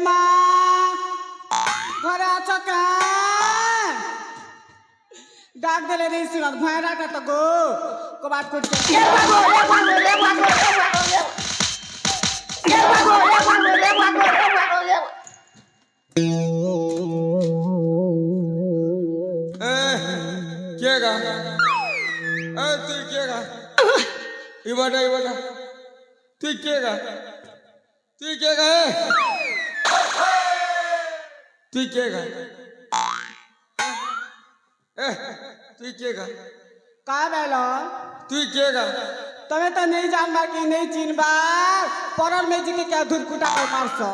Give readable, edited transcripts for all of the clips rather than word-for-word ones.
মা ঘরে আছো কে? ডাক দিলে নেই শুনত ভয়রাটা তো গো কবাট করছে। তুই কে গা ইবাটা ইবাটা তুই কে গা তুই কে গা তুই কে গা তুই কে গা का बेलो তুই কে গা तमे तो नहीं जानबा कि नहीं चिनबा परर में जी के क्या धुरकुटा कर मारछो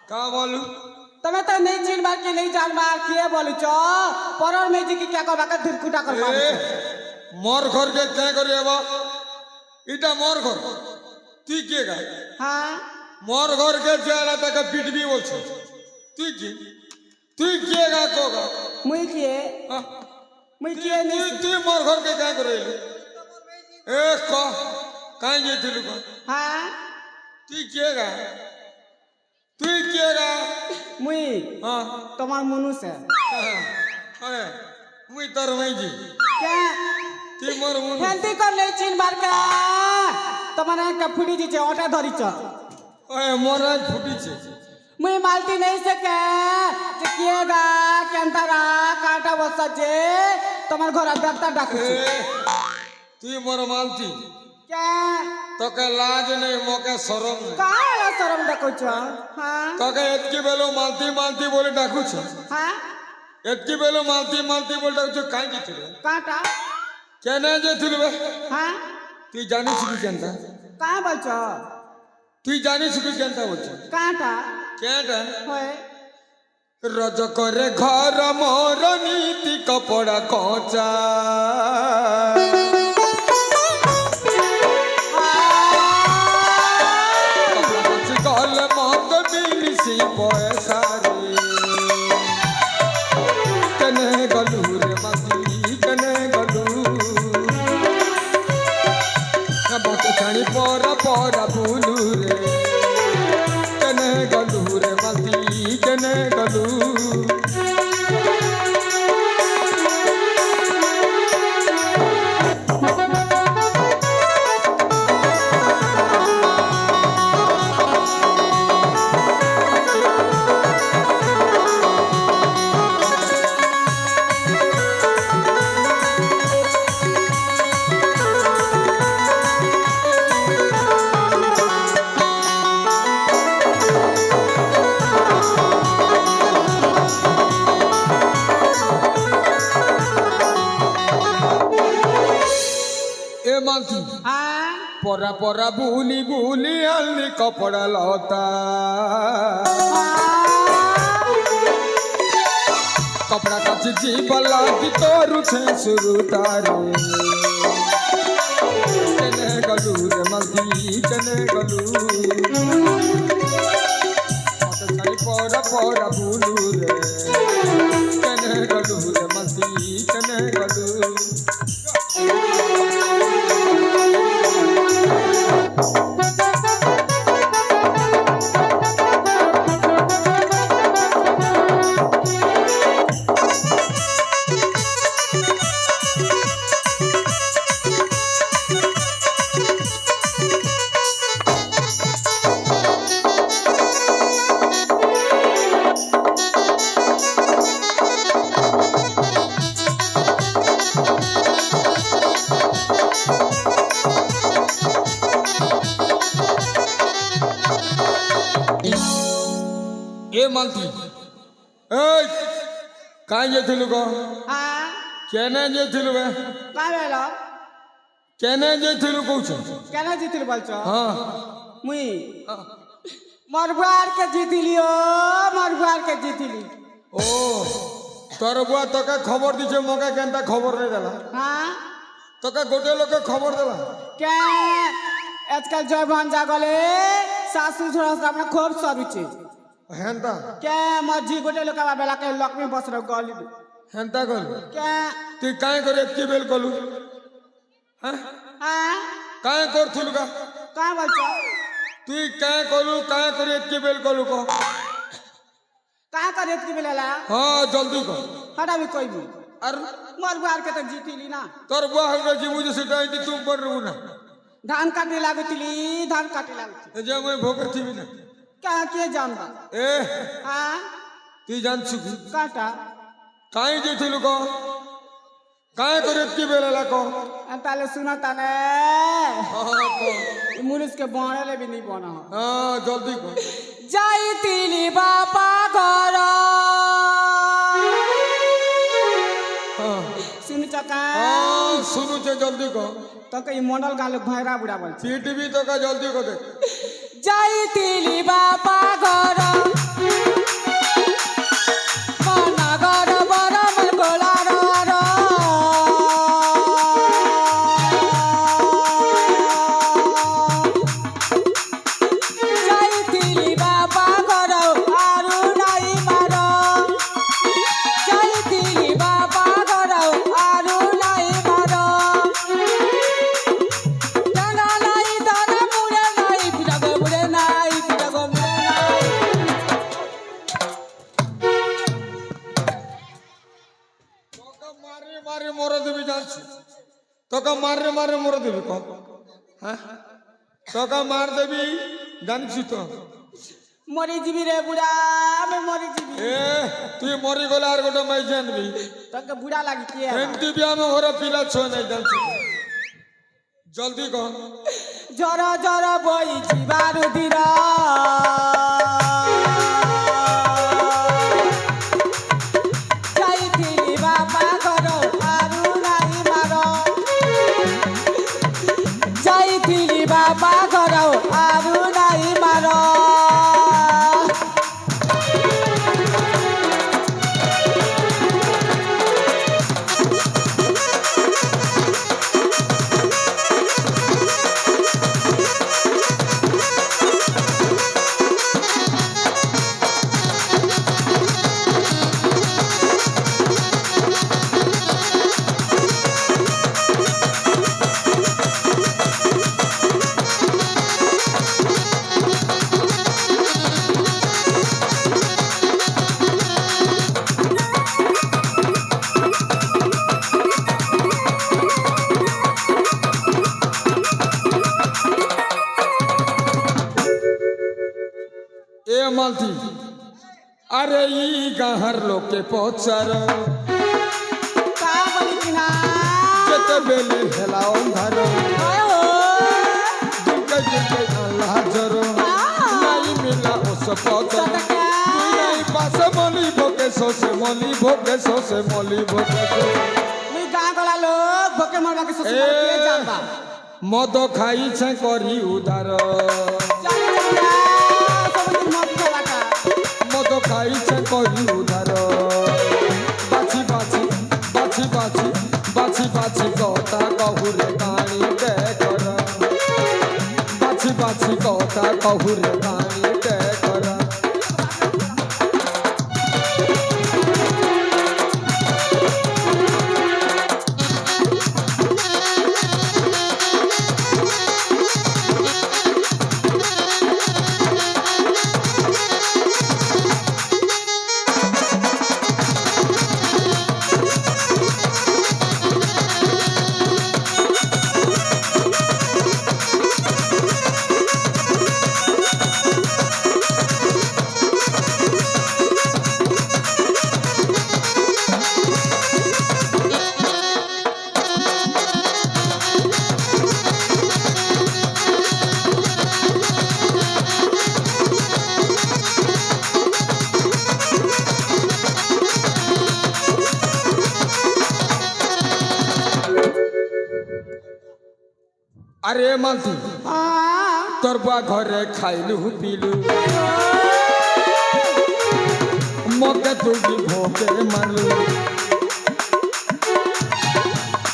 का बोलू तमे तो नहीं चिनबा कि नहीं जानबा के बोलछो परर में जी के क्या करबा के धुरकुटा कर मारछो मोर घर के क्या करी अब इटा मोर घर তুই কে গা हां मोर घर के जाला तक पिटबी बोलछो তুই কে গা को गा मुई के नहीं তুই मोर घर के क्या करे ए को काई जे दिलु को हां তুই কে গা मुई हां তোমার মনুষ है अरे मुई तर मैजी क्या তুই মোর মনুষ हेल्दी कर नहीं चिनबार का তোমার একটা ফুটি দিছে ওটা ধরিছ ओए मोर फुटीছে मुई मालती नहीं सके जे किएगा केंतारा काटा बसा जे তোমার ঘর বেটা ডাকুছে তুই মোর মালতি क्या তোকে লাজ নেই মোকে শরম নেই काला शरम ডাকুছ हां তোকে এতকি বেলো মালতি মালতি বলে ডাকুছ हां এতকি বেলো মালতি মালতি বলে ডাকুছ কাই জিছিল काटा কেন যেছিল বে हां তুই জানিস কি কেনটা का বলছ তুই জানিস কি কেনটা বলছ काटा কেনটা হয় রজ করে ঘর মোর নীতি কপড়া কচা কল মত মিলিছি পয়সা রে কেনে গলু রে মাতি কেনে গলু বাত ছাড়ি পরা পরা ভুলু রে কেনে গলু রে মাতি কেনে গলু ए मालती हां परा परा बुली बुली आली कपड़ा लता कपड़ा का चिची बला की तोरु छे शुरू तारे कने गलू रे मालती कने गलू मत छाई परा परा बुलू रे कने गलू रे मालती कने गलू ए मालती ए काई जेथिलु को हां केने जेथिलु बे का बेलो केने जेथिलु कहछ কেন জিতিল বলছ हां মুই মরবার কে জিতিলিও মরবার কে জিতিলি ओ तोर बुआ तोके खबर दिछे मोके केनता खबर नहीं देला हां तोके गोटे लोके खबर देला কে আজকাল জয় ভাঞ্জা গলে শাশু ছোড়া আমরা খুব সরুছে हेंता কে মজি গোটে লোক বেলা কে লক্ষ্মী বসর গলি हेंता कर কে तू काय करे एतकी बेल कलू हां हां काय करथुलु का का বলছ তুই काय कलू काय करे एतकी बेल कलू को कहाँ का रेत की मिलेला हाँ जल्दी कर हटा भी कोई भी अरे मोर बुआर के तो जीतीली ना तोर बुआ हमरा जी मुझे से डाई तुम पर रहू ना धान काटे लागतिली धान काटे लागती जे मैं भोकर थी भी ना क्या के जानबा ए हाँ तू जान चुकी काटा काहे जे थी लोग काहे को रेत की बेला को पहले सुना ताने हाँ को मुनिस के बाणे ले भी नहीं बना हाँ जल्दी कर जाई तिली बापा घर हाँ सुन चका हाँ सुनु चे जल्दी कर तो कई मंडल गालो भैरा बुढ़ा बोल पीट भी तो का जल्दी को देख जाई तिली बापा घर मना घर बड़ा मन गोला रो जाई तिली बापा घर आरु नाई मारो जाई तिली बापा घर आरु नाई मारो दाना नाई दाना मुड़े नाई पिटागो मुड़े नाई पिटागो मुड़े नाई তোকে মারে মারে মরে দিবি জানছি তোকে মারে মারে মরে দিবি কম হ্যাঁ তোকে মার দেবি জানছি তো मरी जीवी रे बुढ़ा मैं मरी जीवी এ তুই মরি গলে আর গোটা মাই জানবি तक बुढ़ा लगी के এমতি বিয়া মে হরে পিলা ছো নাই জানছি জলদি কর जरा जरा बोई जीवारु धीरा जाई तिली बापा घर आरु नाई मारो जाई तिली बापा घर आरु नाई मारो এ মালতি আরে ই গাহার লোকে পচার का बोली कि ना যেতে বেলে হেলা অন্ধার ओए हो দুকে দুকে আল্লাহ জর নাই মিলা ওস পচার তুই নাই পাশে মলি ভোকে সোসে মলি ভোকে সোসে মলি ভোকে मुई गाँ गला लोग भोके मरवा के सोच के जानबा মদ খাইছে করি উদার चल चल सब दिन मत खेलाटा মদ খাইছে করি উদার বাছি বাছি বাছি বাছি বাছি বাছি কথা কহুরে কানি তে কর বাছি বাছি কথা কহুরে কানি তে কর আরে মালতি हाँ তোর বুয়া ঘরে খাইলু পিলু মকে তুই ভোকে মারলু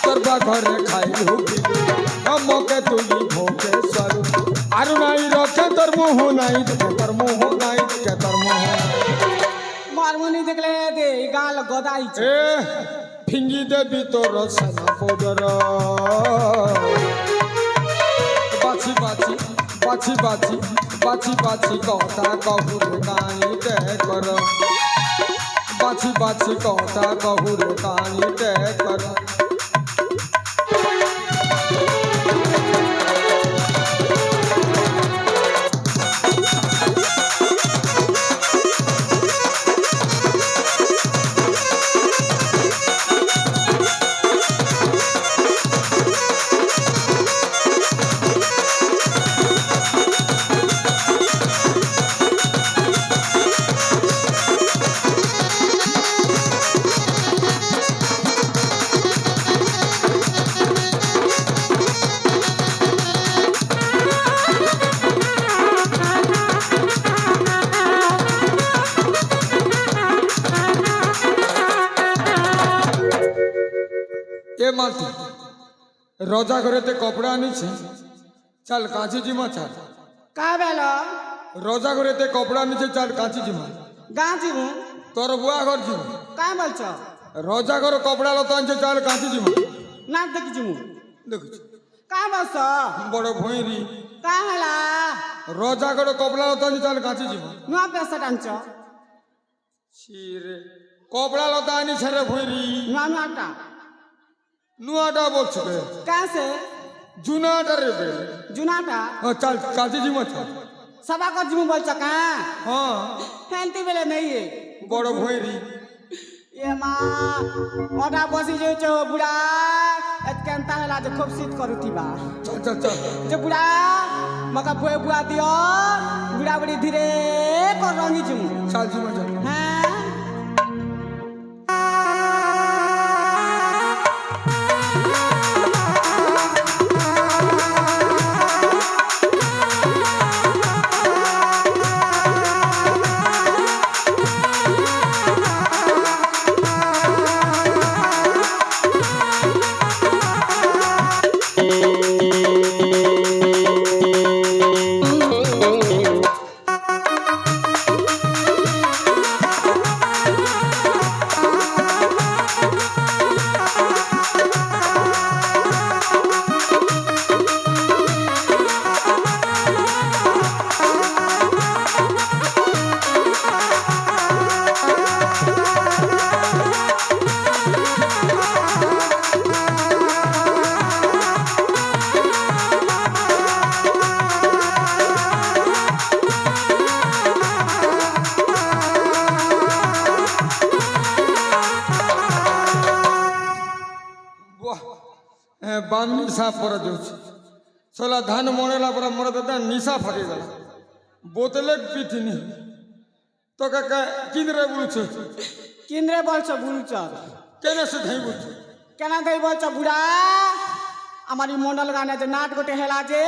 তোর বুয়া ঘরে খাইলু পিলু মকে তুই ভোকে সারু আর নাই রক্ষে তোর মোহ নাই তোর মোহ নাই তোর মোহ मारमुनी देखले दे गाल गदाई छ এ ফিঙ্গি দেবি তোর সেনা পদর বাছি বাছি বাছি বাছি বাছি বাছি কথা কহুরে কানি তে কর বাছি বাছি কথা কহুরে কানিতে কর এ মাতি রজা ঘরেতে কপড়া আনিছে চাল কাঁচি জিমা চাল का बेलो রজা ঘরেতে কপড়া আনিছে চাল কাঁচি জিমা गाँची हूँ তোর বুয়া ঘর জিমা का बोल छो রজা ঘর কপড়া লতা আনছে চাল কাঁচি জিমা ना देखी जिमु দেখুছ का बोल छो বড় ভইরি का हला রজা ঘর কপড়া লতা আনছে চাল কাঁচি জিমা नुआ पैसा डांचो ছিরে কপড়া লতা আনিছে রে ভইরি नुआ नुआ टा নুয়াটা বলছে কে कैसे জুনাটা রে বে जुनाटा চাল কাঁচি জিমা চাল सबा को जिमु बोल छो का হ্যাঁ हेंती बेले नहीं है বড় ভইরি ये माँ ओटा बसी जो छो बुढ़ा एतकेंता हला जो खूब सीट करू थी बा চল চল চল जो बुढ़ा मका बुए बुआ दियो बुढ़ा बुढ़ी धीरे कर रंगी जिमु চাল জিমা চাল हाँ বাম নিশা পরে যাচ্ছে সোলা ধান মরেলা পরে মরে দাদা নিশা ফাঁকি গেল বোতলে পিঠিনি তো কাকা কিনরে বলছে किंद्रे बोल छो बुलू छो কেন সে ধাই বলছে केना दई बोल छो बुढ़ा हमारी मंडल गाने जे नाट गोटे हेला जे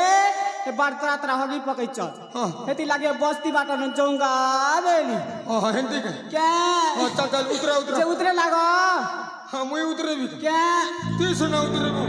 ए बर्तरा तरा होगी पकै छो हाँ। हेती लागे बस्ती बाटा न जोंगा बेली हाँ हिंदी के क्या हाँ चल चल उतरा जे उतरा उतरे लागो हाँ मुई उतरे भी क्या ती सुना उतरे भी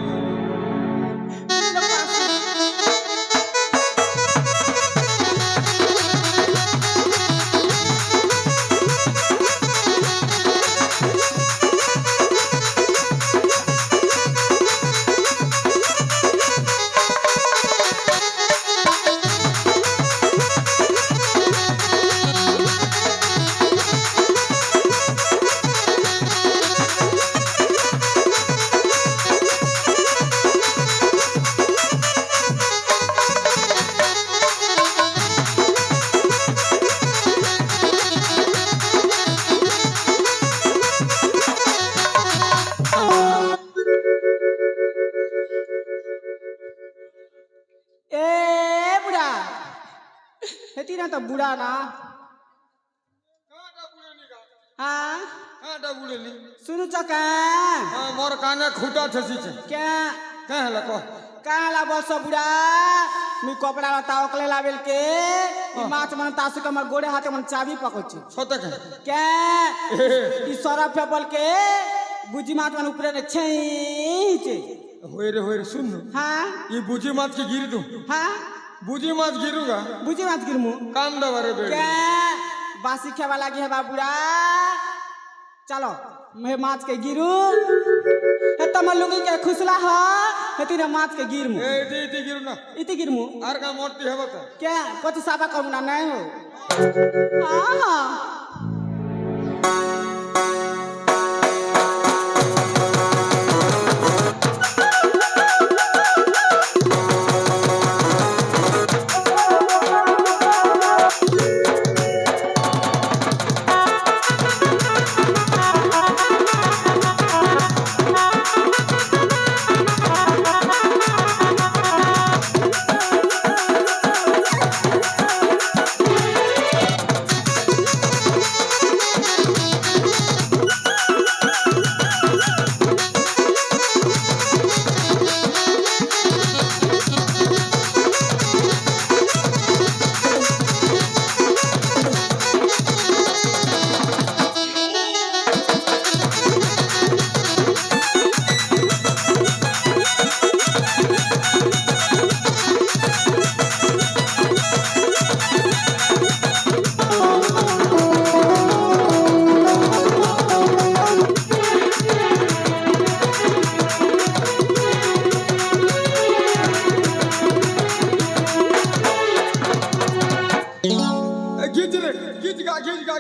ए बुढ़ा हेती ना तो बुढ़ा ना हाँ কাটা বুড়েলি सुनु छो का হ্যাঁ মোর কানে খুঁটা ঠেসিছে क्या কে হেলা কহ कहाँ ला बोल छो बुढ़ा मी कपड़ा लता ओकले लावेल के ई माछ मन तासु के हमर गोड़े हाथे मन चाबी पकोची সতে কে क्या ई सरफ पे बोल के बुजी माछ मन ऊपर ने छेचे হইরে শুন हाँ এই বুঝি মাছ কি গিরি দু हाँ বুঝি মাছ গিরুগা बुजी माछ गिरमु কাম দেবারে বেড়ে क्या बासी खेवा लागी है बाबूड़ा चलो मैं माछ के गिरू हे तम लुंगी के खुसला ह हेती ने माछ के गिरमु এই দি দি গিরু না इति गिरमु আর কা মরতি হবে তো क्या कति साबा करू ना नहीं हो हाँ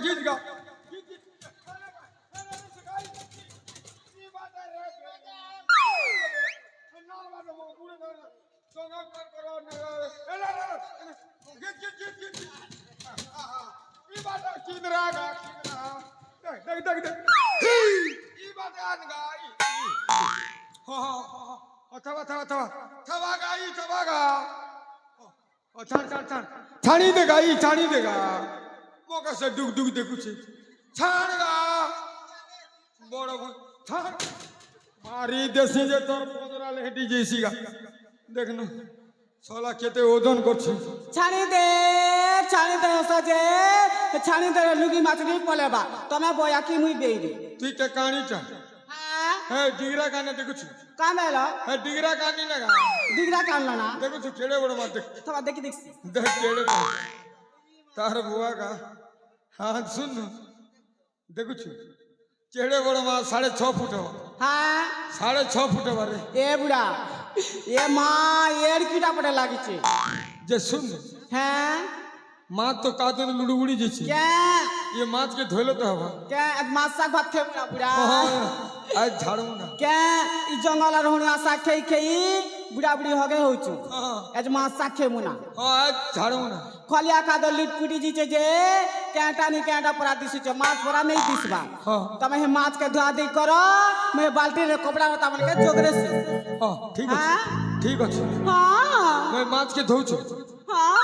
गीत गा छाणी देगा ई छाणी देगा मौका से डुग डुग दे कुछ छाणगा बड़ छाण मारी देसी जे तोर पदरा लेटी जैसीगा देखनु सोला केते ओजन करछि छाणी दे सजे छाणी दे लुगी माछली पलेबा तमे बोया की मुई बेइरी तुई के काणी चा हां हे डिगरा काने देखुछु कामेलो हे डिगरा कानी लगा दिगरा कानला ना देखुछु केड़े बड़ मार देख थवा देखि देख देख केड़े तार बुआ का हां सुन देखुछु केड़े बड़ मार 6.5 फुट हो हां 6.5 फुट बारे ए बुढ़ा ए माँ एड़ कीड़ा पड़े लागी छे जे सुन हैं माँ तो कादन लुड़ुगुड़ी जैसी क्या ये माछ के धोले तो हवा क्या आज माछ साग भात खे बुढ़ा आज झाड़ू ना क्या ई जंगल रहणुआ साग खे खई बुढ़ा बुढ़ी हो गए होचु आज माछ साग खे मुना हां आज झाड़ू ना खलिया का दो लिट पुटी जी जे कैंटा नी कैंटा परा दिसु छे माछ परा नहीं दिसबा हां तमे हे माछ के धोआ दे करो मैं बाल्टी रे कपड़ा रता मन के जोगरे से हां ठीक है ठीक है हां मैं माछ के धोउ छु हां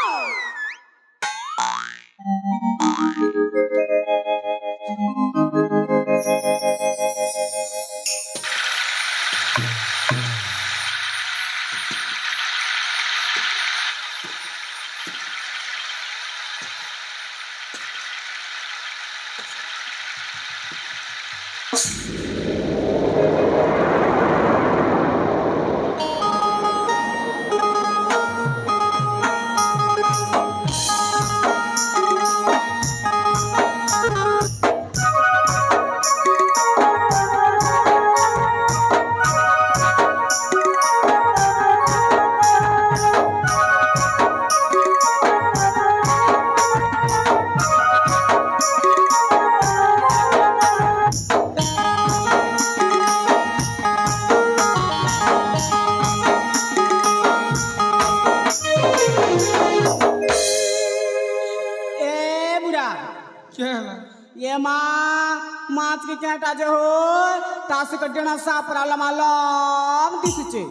ये माछ के कैंटा जो हो तास के डेना साप रालम आलम दिसचे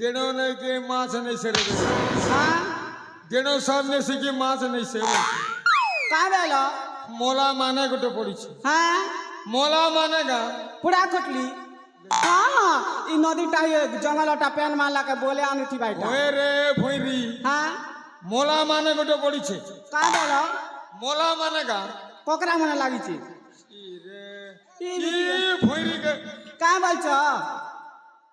डेनो नहीं के माछ नहीं से रे हां डेनो सामने से के माछ नहीं से का बेलो मोला माने गोटे पड़ी छे हां मोला मानेगा पूरा खटली हां ई नदी टा जंगलटा पेन मारला के बोले आनी थी बाईटा ओए रे भोईरी हां मोला माने गोटे पड़ी छे का बेलो मोला मानेगा कोकरा मने लागी छे ई भोईरी के का बोलछ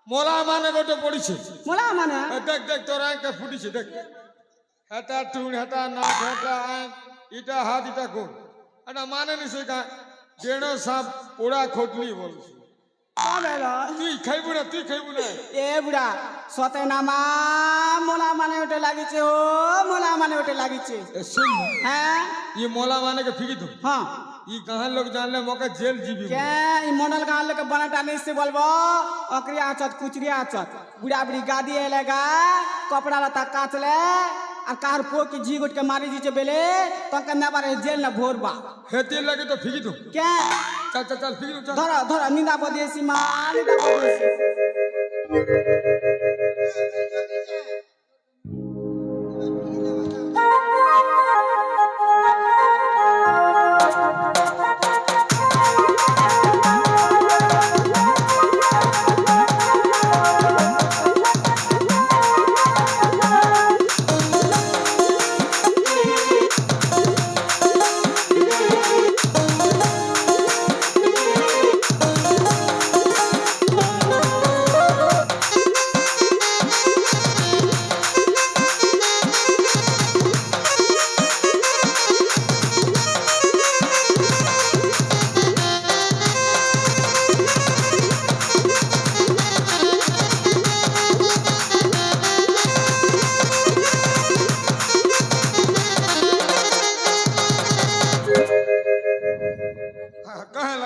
मोला माने गोटे पड़ी छे मोला माने देख देख तोरा के फुटी छे देख हटा टूण हटा नाक हटा इटा हाथ इटा को अना माने नहीं से का डेनो साप पूरा खोटली बोल का बेलो তুই খাইবু না তুই খাইবু না ए बुढ़ा सते नामा मोला माने उठे लागी छे हो मोला माने उठे लागी छे ए सुन हैं ये मोला माने के फिकी दो हां ये कहां लोग जान ले मौका जेल जीबी के ई मोनल गाल लेके बनाटा नहीं से बोलबो अकरिया आचत कुचरिया आचत बुढ़ा बुढ़ी गादी एलेगा कपड़ा लता काचले आ कार पो की जी गुट के मारी जी छे बेले तक ना बारे जेल ना भोरबा हेते लगे तो फिकी दो के चल चल चल फिकी दो चल धर धर निंदा बदेसी मां निंदा बदेसी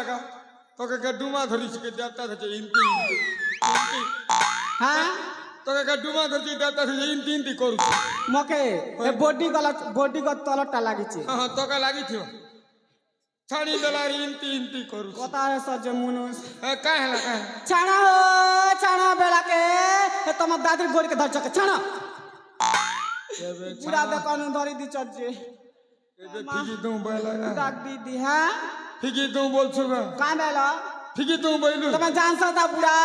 লাগা তোকে কে ডুমা ধরিস কে দেবতা ধরছে ইনতি ইনতি ইনতি হ্যাঁ তোকে কে ডুমা ধরছি দেবতা ধরছে ইনতি ইনতি করু মকে এ বডি গত তলটা লাগিছে হ্যাঁ তোকে লাগিছিল ছাড়ি দেলার ইনতি ইনতি করু কথা সহ্য মনুষ কাহ হেলা কাহ ছাড়া হো ছাড়া বেলাকে তোমার দাদির গড়িকে ধরছকে ছাড়া বুড়া দোকান ধরি দিছ যে এবে ঠিকই তো বলা ডাক দিদি হ্যাঁ ঠিকই তো বলছো না কাঁ বেলা ঠিকই তো বইলু তুমি জানছ তা বুড়া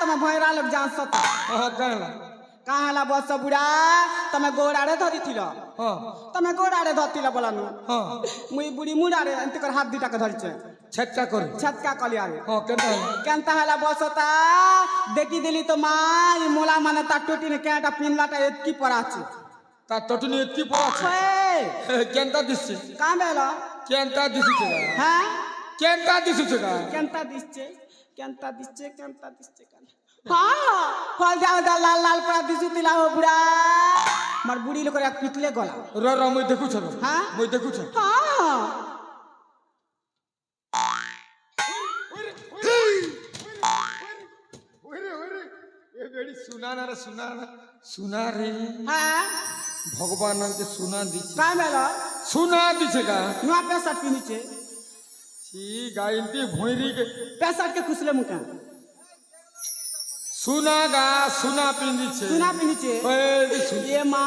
তুমি ভয়রা লোক জানছ তা হ্যাঁ কাহ হেলা কাহলা বস বুড়া তুমি গোড়ারে ধরিছিল হ্যাঁ তুমি গোড়ারে ধরছিল বলানু হ্যাঁ মুই বুড়ি মুড়ারে এমতি করে হাত দুটাকে ধরছে ছটকা করে ছটকা কলিয়ারে হ্যাঁ কেন কেনতা হেলা বসতা দেখি দিলি তো মা এই মোলা মানে তার টুটিনে কেটা পিনলাটা এতকি পড়াছে তার টটনি এতকি পড়াছে কেনতা দিচ্ছে কাঁ বেলা কেনতা দিছে হ্যাঁ কেনতা দিছে কেনতা দিচ্ছে কেনতা দিচ্ছে কেনতা দিচ্ছে কেন হ্যাঁ ফল দাও দাও লাল লাল পড়া দিছু তিলা হো বুড়া মার বুড়ি লোকের এক পিটলে গলা র র মই দেখুছ হ্যাঁ মই দেখুছ হ্যাঁ এ বেড়ি সুনা না রে সুনা না সুনা রে হ্যাঁ ভগবান আমাকে সুনা দিছে কাঁ বেলা সুনা দিছে কা নুয়া পেশাট পিনিছে ছি গাইন্তি ভইরি কে পেশাট কে খুসলে মুখা সুনা গা সুনা পিন্দিছে সুনা পিনিছে ওই সুনা এ মা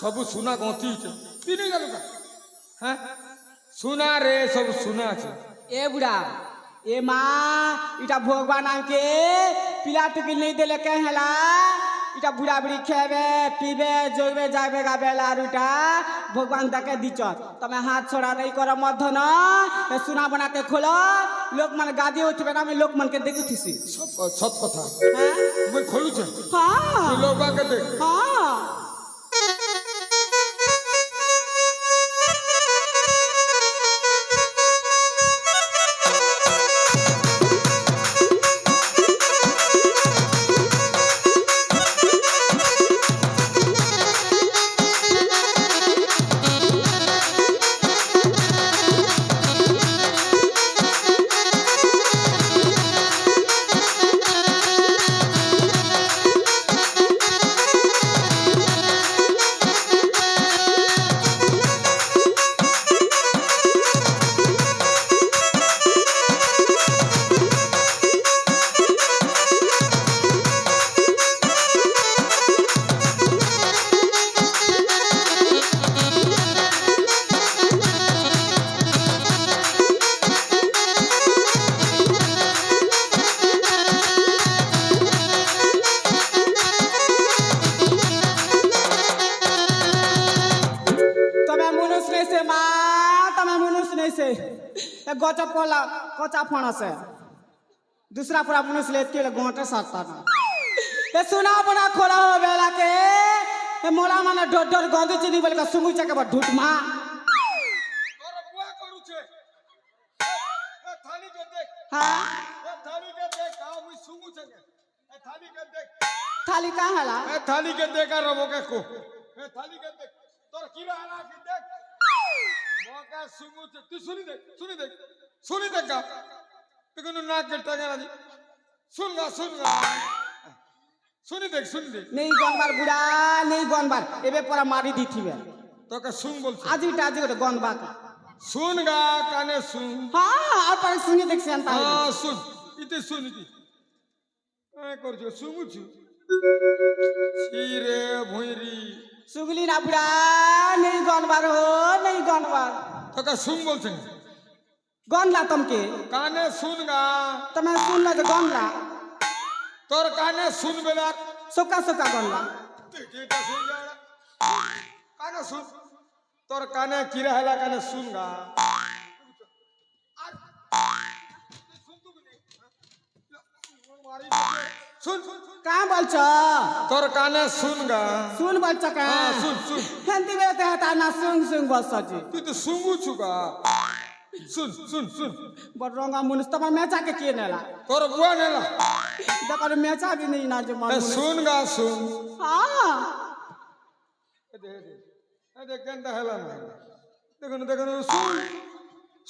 সবু সুনা গঁথিছে পিনি গেল কা হ্যাঁ সুনা রে সব সুনা আছে এ বুড়া এ মা ইটা ভগবান আমাকে পিলা টুকি नहीं देले के हेला इटा बुढ़ा बुढ़ी खेबे पीबे जोइबे जाबे गाबेला আর ইটা ভগবান তাকে দিছ তুমি হাত ছড়া नहीं कर मध्य न ए सुना बना के खोलो लोक मन गादी उठबे ना मैं लोक मन के देखुथिसी সত কথা हां মই খলুছে हां তুই লোবা কে দেখ हां से गचा पोला कचा फणा से दूसरा पूरा मनुष्य ले के गोटे साता ना ए सुना बना खोला हो बेला के ए मोला माने डर डर गंदी चिनी बोल के सुंगु चके बा ढूट मा और बुआ करू छे ए थाली के देख हां ए थाली के देख का मुई सुंगु चके ए थाली के देख थाली कहां हला ए थाली के देख आ रबो के को ए थाली के देख तोर कीड़ा हला के देख मोका सुंगु च तू सुनी देख का तू नाक के टंगा राजी सुनगा सुनी देख नहीं गनबार बुढ़ा नहीं गनबार एबे परा मारी दी थीबे तो का सुन बोल आज इटा आज गोटे गनबा का सुनगा काने सुन हां और पर सुनी देख सेंता हां सुन इते सुन इते ए कर जो सुंगु छु रे भुइरी सुगली ना बुढ़ा नहीं गनबार हो नहीं गनबार तो का सुन बोल छे गनला तुमके काने सुनगा तमे सुन ले गनला तोर काने सुन बेला सोका सोका गनला केटा सुन जा काने सुन तोर काने कीड़ा हला काने सुनगा सुन कहां बोल छ तोर काने सुनगा सुन बोल छ का हां सुन हंती बे ते हता ना सुन बोल सजी तू तो सुंगु छुगा सुन बड़ रंगा मुनिस तमा मेचा के किए नेला तोर बुआ नेला दकर मेचा भी नहीं ना जो मन सुनगा सुन हां दे केंदा हला ना देखो सुन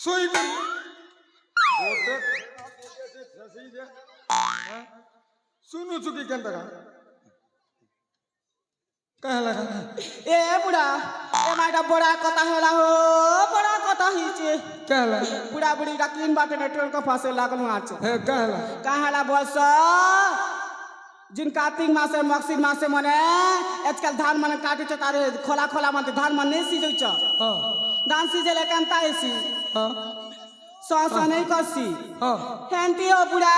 सोई कर শুনুছু কি কেন টাকা কাহলা এ বুড়া এ মাইটা বড়া কথা হেলা হো বড়া কথা হইছে কাহলা বুড়া বুড়িটা কিন बाटे नेटवर्क फासे लागल আছে হে কাহলা काहेला बस जिन कार्तिक मासे मक्सिर मासे मने आजकल धान मने काटे छ तारे खोला खोला मते धान मने सिजै छ হ্যাঁ धान सिजेले कांता एसी হ্যাঁ सस नहीं कसी হ্যাঁ हेंती हो बुढ़ा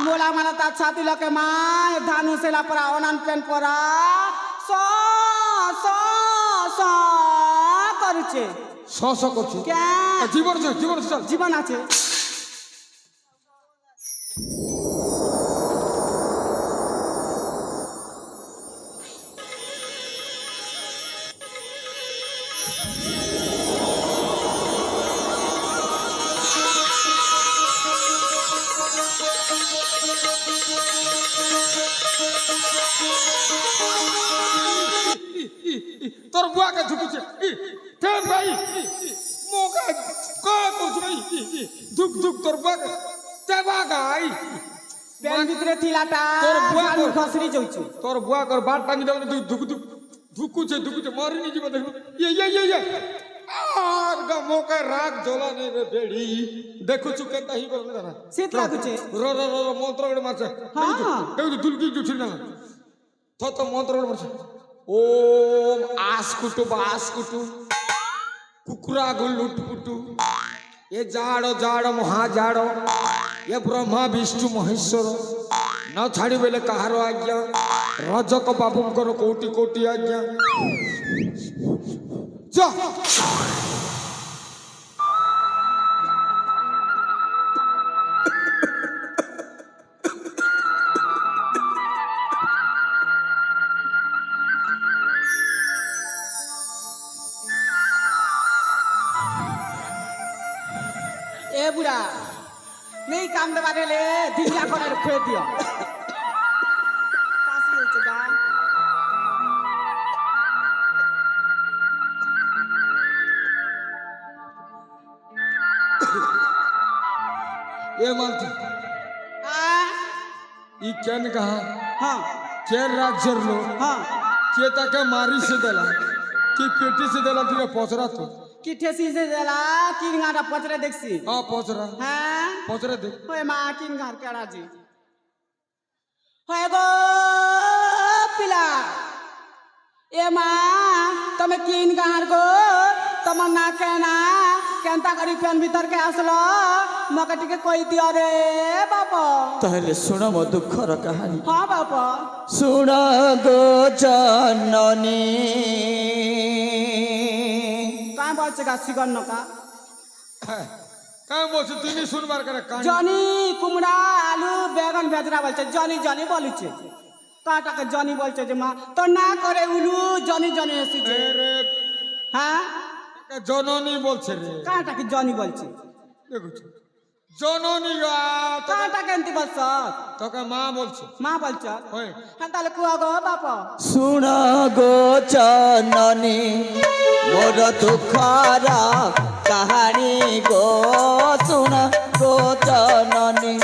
मोला माना ता छाती लके माय धान उसेला परा ओनान पेन परा स स स करछे শ করছি क्या জীবন চল जीवन আছে তোর বুয়াকে ঝুকুছে থাম ভাই মোকা কা করছ ভাই ধুক ধুক তোর বুয়াকে তেবা গাই पेन ভিতরে থিলাটা তোর বুয়া ঝাড়ু খসরি যাচ্ছে তোর বুয়া কর বাট টাঙ্গি দাও ধুক ধুক ধুকুছে মারিনি জীবন দেখো ইয়ে আর গা মোকা রাগ জ্বলা নে রে বেড়ি দেখুছু কেনতা হি বল না শীত লাগুছে র র র মন্ত্র গড়ে মারছে হ্যাঁ দেখু দুলকি জুছি না তো মন্ত্র গড়ে মারছে ओम आसकुटु बासकुटु कुकुरा गुल्लुटपुटु ये जाड़ो जाड़ो महाजाड़ो ये ब्रह्मा विष्णु महेश्वर न छाड़ी बेले कहारो आज्ञा रजक बाबुंकर कोटि कोटि आज्ञा जा ए बुढ़ा नहीं काम दे बारे ले ढीला करे फेर दियो कासी होचे गा ये मानती ई केन कहा हां केन राज्यर लो हां के ताके मारी से देला कि पेटी से देला फिर पचरा तो कि ठेसी से देला किन गाटा पचरे देखसी हां पचरा हां पचरा देख होय मा किन गार केड़ा जी होय गो पिला ए मा तमे किन गार गो तमन्ना केना केनता करी पेन भीतर के आसलो मके टिके कोई दियो रे बापा ताहले सुन मो दुखर कहानी हां बापा सुन गो जननी काय बोलছে গা সিগন নকা काय बोलছ তুমি শুনবার করে কান জনি কুমড়া আলু বেগুন ভেজরা বলছে জনি জনি বলিছে কাটাকে জনি বলছে যে মা তো না করে উলু জনি জনি এসেছে রে হ্যাঁ জননী বলছে রে কাটাকে জনি বলছে দেখুছ জননী গা কাটাকে এনতি বলছ তোকে মা বলছে মা বলছ হয় হ্যাঁ তাহলে কুয়া গো বাপা सुन गो जननी मोर दुखर कहानी गो सुन गो जननी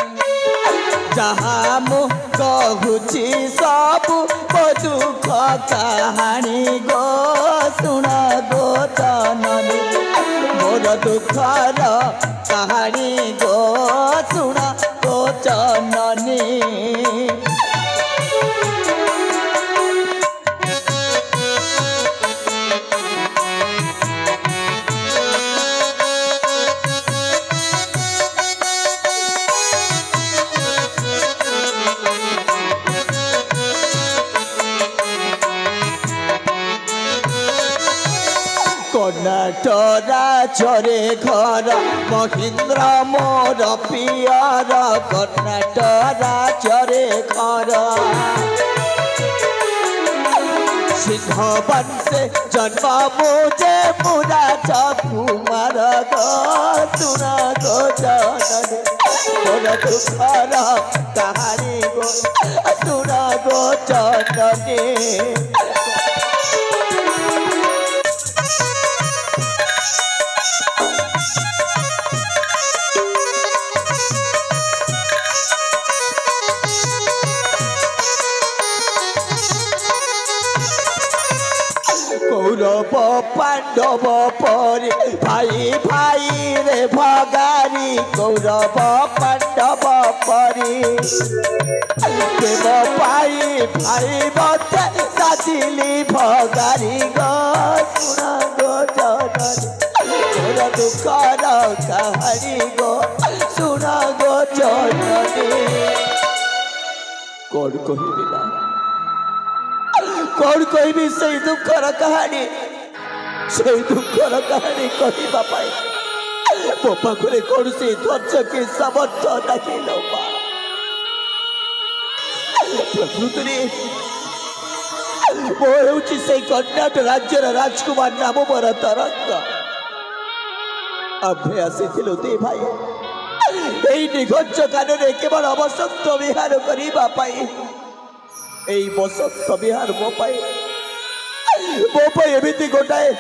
जहाँ मु कहूची सब मो दुख कहानी गो सुन गो जननी मोर दुखर कहानी गो सुन गो जननी কর্ণাটরা চরে ঘর মহেন্দ্র মোর পিয়র কর্ণাটরা চরে ঘর সিংহ বংশে জন্ম মুজে পুরা কুমার গো তুন গো জননী মোর দুঃখর কাহানি গো তুন গো জননী পাণ্ডব পরে ভাই ভাই রে ভগারি কৌরব পাণ্ডব পরে প্রেম পাই ভাই মতে সাজিলি ভগারি গো শুনা গো জননী তোর দুঃখর কাহানি গো শুনা গো জননী কোন কহিবি না কোন কহিবি সেই দুঃখর কাহানি সেই দুঃখর কাহানি কহিবা পাই ମୋ ପାଖରେ କୌଣସି ଧୈର୍ଯ୍ୟ କି ସାମର୍ଥ୍ୟ ନାହିଁ ଲୋ ମା ପ୍ରକୃତରେ ମୁଁ ହେଉଛି ସେଇ କର୍ଣ୍ଣାଟକ ରାଜ୍ୟର ରାଜକୁମାର ନାମ ମୋର ତରଙ୍ଗ ଆମ୍ଭେ ଆସିଥିଲୁ ଦି ଭାଇ ଏଇ ନିଘଞ୍ଚ କାନରେ କେବଳ ବସନ୍ତ ବିହାର କରିବା ପାଇଁ ଏଇ ବସନ୍ତ ବିହାର ମୋ ପାଇଁ ଏମିତି ଗୋଟାଏ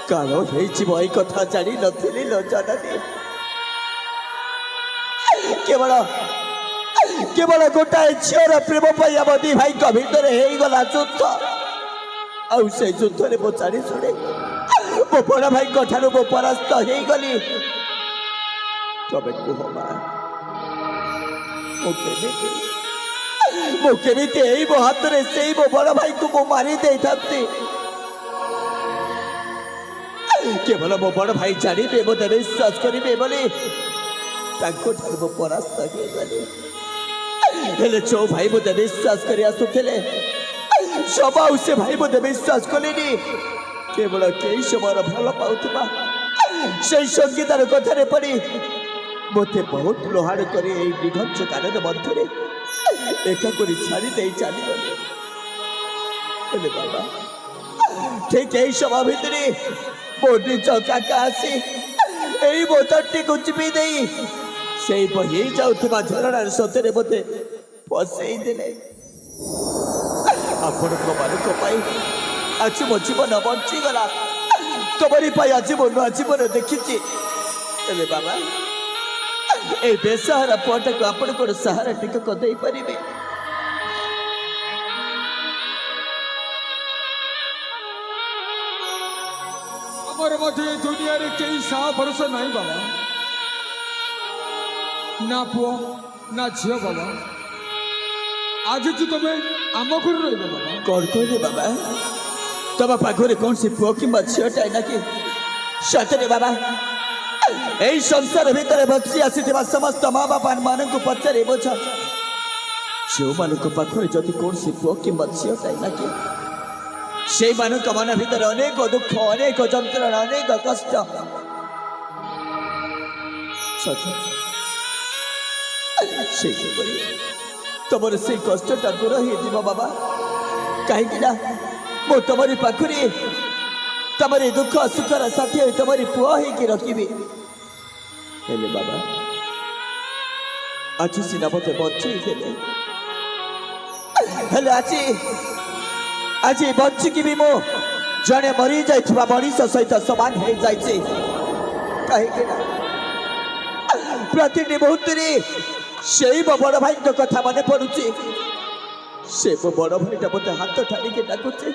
କାଳ ହେଇଯିବ ଏଇ କଥା ଜାଣି ନଥିଲି ଲୋ ଜନନୀ କେବଳ ଗୋଟାଏ ଝିଅର ପ୍ରେମ ପାଇଁ ଆମ ଦି ଭାଇଙ୍କ ଭିତରେ ହେଇଗଲା ଯୁଦ୍ଧ ଆଉ ସେଇ ଯୁଦ୍ଧରେ ମୁଁ ଜାଣି ଶୁଣେ ମୋ ବଡ଼ ଭାଇଙ୍କ ଠାରୁ ମୁଁ ପରାସ୍ତ ହେଇଗଲି ତମେ କୁହ ମା ମୁଁ କେମିତି ଏଇ ମୋ ହାତରେ ସେଇ ମୋ ବଡ଼ ଭାଇଙ୍କୁ ମୁଁ ମାରି ଦେଇଥାନ୍ତି କେବଳ ମୋ ବଡ଼ ଭାଇ ଜାଣିବେ ମୋତେ ବିଶ୍ୱାସ କରିବେ ବୋଲି ତାଙ୍କଠାରୁ ମୁଁ ପରାସ୍ତ ହେଇଗଲି ହେଲେ ଯୋଉ ଭାଇ ମୋତେ ବିଶ୍ୱାସ କରି ଆସୁଥିଲେ ସବାଉ ସେ ଭାଇ ମୋତେ ବିଶ୍ୱାସ କଲେନି କେବଳ କେହି ସମୟର ଭଲ ପାଉଥିବା ସେଇ ସଙ୍ଗୀତର କଥାରେ ପଡ଼ି ମୋତେ ବହୁତ ଲୋହାଡ଼ କରି ଏଇ ନିଘଞ୍ଚ କାନନ ମଧ୍ୟରେ ଏକା କରି ଛାଡ଼ି ଦେଇ ଚାଲିଗଲେ ହେଲେ ବାବା ଠିକ୍ ଏଇ ସମୟ ଭିତରେ ମୋ ନିଜ କାକା ଆସି ଏଇ ବୋତଲଟିକୁ ଚିପି ଦେଇ ସେଇ ବହି ଯାଉଥିବା ଝରଣାର ସତରେ ମୋତେ ବସେଇ ଦେଲେ ଆପଣଙ୍କ ମାନଙ୍କ ପାଇଁ ଆଜି ମୋ ଜୀବନ ବଞ୍ଚିଗଲା ତମରି ପାଇଁ ଆଜି ମୋ ନୂଆ ଜୀବନ ଦେଖିଛି ହେଲେ ବାବା এই বেসাহারা পুଅଟାକୁ ଆପଣ କ'ଣ ସାହାରା ଟିକକ ଦେଇପାରିବେ আমার মধ্যে এই দুনিয়ারে কেই সাহা ভরসা নাই বাবা না পুଅ না ঝিଅ বাবা ଆଜିଠୁ ତମେ ଆମ ଘରେ ରହିବ ବାବା କ'ଣ କହିଲେ ବାବା ତମ ପାଖରେ କୌଣସି ପୁଅ କିମ୍ବା ଝିଅଟାଏ ନାକି ସତରେ ବାବା এই সংসার ভিতরে বସି ଆସିଥିବା ସମସ୍ତ ମା ବାପା ମାନଙ୍କୁ ପଚାରି ବୁଝ ଯେଉଁମାନଙ୍କ ପାଖରେ ଯଦି କୌଣସି ପୁଅ କିମ୍ବା ଝିଅଟାଏ ନାକି ସେଇମାନଙ୍କ ମନ ଭିତରେ ଅନେକ ଦୁଃଖ ଅନେକ ଯନ୍ତ୍ରଣା ଅନେକ କଷ୍ଟ ସେଇପରି ତମର ସେଇ କଷ୍ଟଟା ଦୂର ହେଇଯିବ ବାବା କାହିଁକି ନା ମୁଁ ତମରି ପାଖରେ ତମରି ଦୁଃଖ ସୁଖର ସାଥୀ ହୋଇ ତମରି ପୁଅ ହେଇକି ରଖିବି ହେଲେ ବାବା ଆଜି ସିନା ମୋତେ ବଞ୍ଚେଇ ଦେଲେ ହେଲେ ଆଜି ବଞ୍ଚିକି ବି ମୁଁ ଜଣେ ମରିଯାଇଥିବା ମଣିଷ ସହିତ ସମାନ ହେଇଯାଇଛି କାହିଁକି ନା ପ୍ରତିଟି ମୁହୂର୍ତ୍ତରେ ସେଇ ମୋ ବଡ଼ ଭାଇଙ୍କ କଥା ମନେ ପଡୁଛି ସେ ମୋ ବଡ଼ ଭାଇଟା ମୋତେ ହାତ ଠାଣିକି ଡାକୁଛି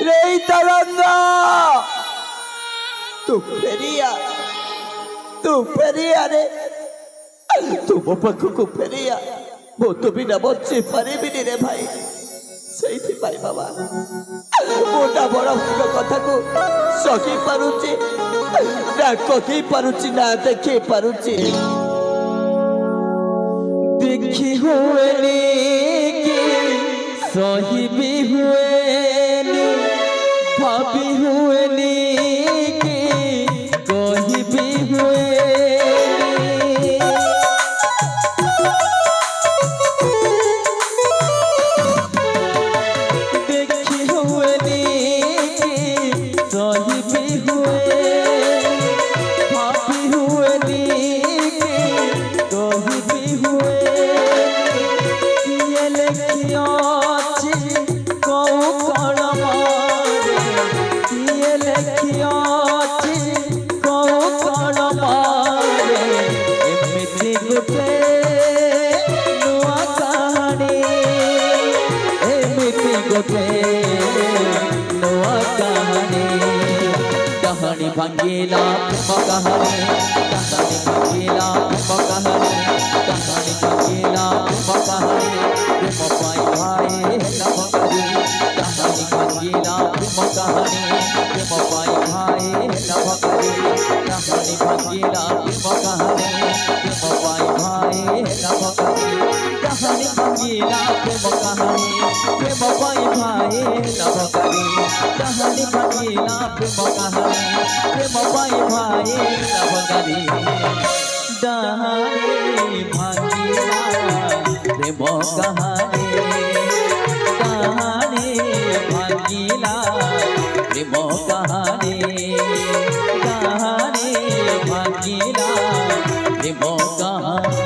ରେ ତରଙ୍ଗ ତୁ ଫେରିଆ ରେ ତୁ ମୋ ପାଖକୁ ଫେରିଆ ମୁଁ ତୁ ବିନା ବଞ୍ଚି ପାରିବିନି ରେ ଭାଇ ସେଇଥିପାଇଁ ବାବା ମୁଁ ନା ବଡ଼ ଭାଇଙ୍କ କଥାକୁ ସହି ପାରୁଛି ନା କହି ପାରୁଛି ନା ଦେଖି ପାରୁଛି देखी हुए कि सही भी हुए भाभी हुए कि कही भी हुए देखी हुए कि सही भी हुए भाभी हुए कही भी हुए गोटे नवा कहानी कहानी भांगेला प्रेम कहानी कहानी भांगेला प्रेम कहानी कहानी भांगेला प्रेम कहानी प्रेम पाई भाई लव करी कहानी भांगेला प्रेम कहानी प्रेम पाई भाई लव करी कहानी भांगेला प्रेम कहानी प्रेम पाई भाई लव करी कहानी भांगेला प्रेम कहानी प्रेम पाई भाई लव करी कहानी भांगेला प्रेम कहानी प्रेम पाई भाई लव करी कहानी भांगेला प्रेम कहानी कहानी भांगेला प्रेम कहानी कहानी भांगेला प्रेम कहानी